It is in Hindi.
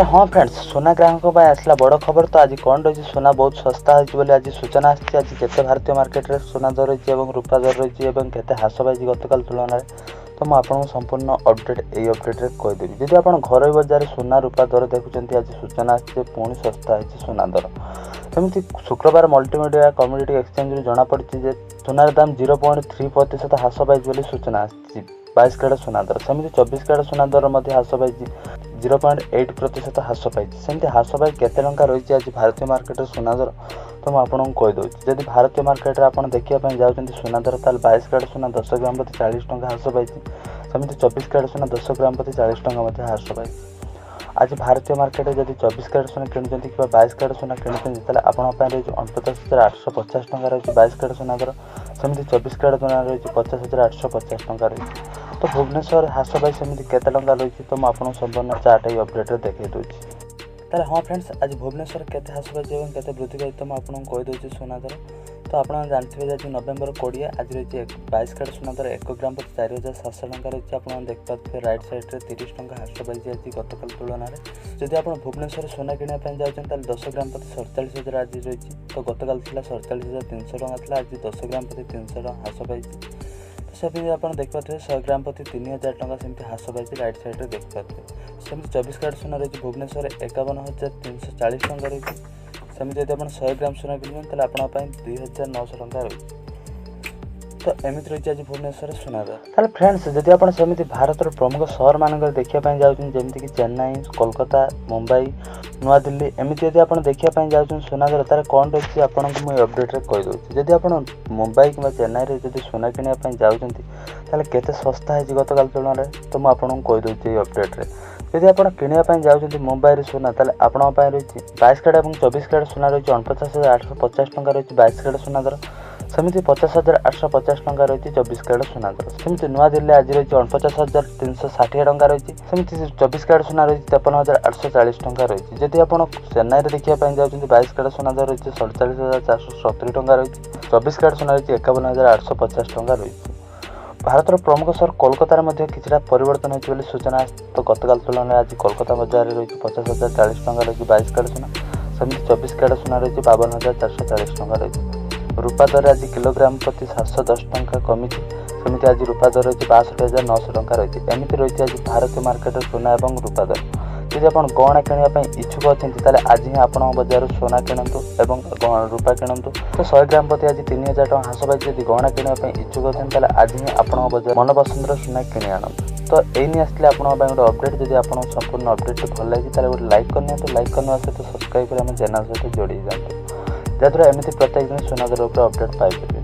हाँ फ्रेंड्स, सोना ग्राहक आसला बड़ खबर। तो आज कौन रही सोना बहुत सस्ता होगी आज सूचना आसी। आज केते भारतीय मार्केट में सोना दर रही है, रूपा दर रही है, केते ह्रास पाई गतकाल तुलन में। तो मुझे आपको संपूर्ण अपडेट अपडेट में कहीदेवी। जब आप घर बजार सोना रूपा दर देखुं, आज सूचना आसी पुणी सस्ता है सोना दर। सेमती शुक्रवार मल्टीमीडिया कम्युनिटी एक्सचेंज जमापड़ी सोनार दाम 0.3% ह्रास पाई सूचना आसी। 22 कैरेट सोना दर सेमती 24 कैरेट सोना दर ह्रास पाई 0.8% ह्रास पाई। सेमती ह्रास पाई केते टंका रही आज भारतीय मार्केट सोना दर, तो मुझे आपको कहीदे। जब भारतीय मार्केट में आप देखा जाऊँ सोना दर, 22 कैरेट सोना 10 ग्राम प्रति 40 टंका ह्रास पाई। सेमती 24 कैरेट सोना 10 ग्राम प्रति 40 टंका ह्रास पाई। आज भारतीय मार्केट में जब 24 कैरेट सोना कि 22 कैरेट सोना कि आपंपाई रही 49,850 टंका रही 22 कैरेट सोना दर। सेमती 24 कैरेट सोना रही 50,850 टंका रही। तो भुवनेश्वर ह्रास पाई सेमती केते टंका रही, तो मुझे संपूर्ण चार्ट अपडेट देखई दूसरी। ताले हाँ फ्रेंड्स, आज भुवनेश्वर केते ह्रास पाई और केते वृद्धि पाई, तो मुझे कहीदे सोना दर। तो आप जानते आज नवेम्बर 20 आज रही 22 कैरेट सोना दर 1 ग्राम प्रति 4,700 टंका रही। आप देखिए रईट सैड्रे 30 टंका ह्रास पाई आज गतकाल तुलन में। जदि आप भुवनेश्वर सोना किनापी जाते 10 ग्राम प्रति 47,000 आज रही। तो गतकाल 47,300 टंका था, आज 10 ग्राम प्रति 300 टंका ह्रास पाई। तो सेमती आप देखिए 100 ग्राम प्रति 3,000 टंका सेमती ह्रास पाई रईट सैड्रे देखिए। सेमती 24 कैरेट सोना रही भुवनेश्वर 51,340 टंका रही। सेमती यदि आप 100 ग्राम सोना किणुते आप 2,900 टंका रही। तो एमती रही आज भुवनेश्वर सोना दर। ताले फ्रेंड्स, जदि आप सेमती भारत प्रमुख सहर मानक देखापी जाऊँ जमीक चेन्नई, कोलकाता, मुंबई, नुआ दिल्ली, एमती यदि आप देखापी जाऊँ सोना दर, तार कौन रही आपको मुझे अपडेट में कहीदे। जदि आप मुंबई कि चेन्नई में जब सोना किनापी जाऊँ ताले केते सस्ता है गतकाल तुलन में, तो मुझे आपको कहीदे अपडेट में। जदि आप किनापी जाऊँ मुंबई सोना, ताले आपंपाई रही 22 कैरेट और 24 कैरेट सोना रही 49,850 टंका रही 22 कैरेट सोना दर। सेमती 50,850 टंका रही 24 कैरेट सोना दर। सेमती नुआ दिल्ली आज रही 49,360 टंका रही। सेमती 24 कैरेट सोना रही 53,840 टंका रही। जदि आप चेन्नई में देखापी जाऊँ 22 कैरेट सोना दर रही 47,470 टंका रही। 24 कैरेट सोना रही 51,850 टंका रही। भारत प्रमुख सहर कोलकाता में किसी परिवर्तन होती सूचना। तो गतकाल तुलन में आज कोलकाता बाजार रही 50,040 टंका रही 22 कैरेट सोना। सेमती 24 कैरेट सोना रही 52,440 टंका रही। रूपा दर आज किलोग्राम प्रति 710 टंका कमी। सेमती आज रूपा दर रही 62,900 टंका रही। एमती रही आज भारतीय मार्केट सोना और रूपा दर। जब आप गहना किनापी इच्छुक अच्छा आज ही आप बजार सोना किणतु और रूपा किणतु। तो 100 ग्राम प्रति आज 3,000 टंका ह्रास पाई। जब गहना किनापी इच्छुक अच्छा आज ही आप बजार मन पसंद सोना कि आनतु। तो यही आसले आपको गोटे अपडेट। जब आपको संपूर्ण अपडेट भल लगी गोटे लाइक करनी, तो लाइक करने सहित सब्सक्राइब कर चैनल सहित जोड़ी जातु, जहाँद्वारा एमती प्रत्येक दिन सोना दर अपडेट पाइबे।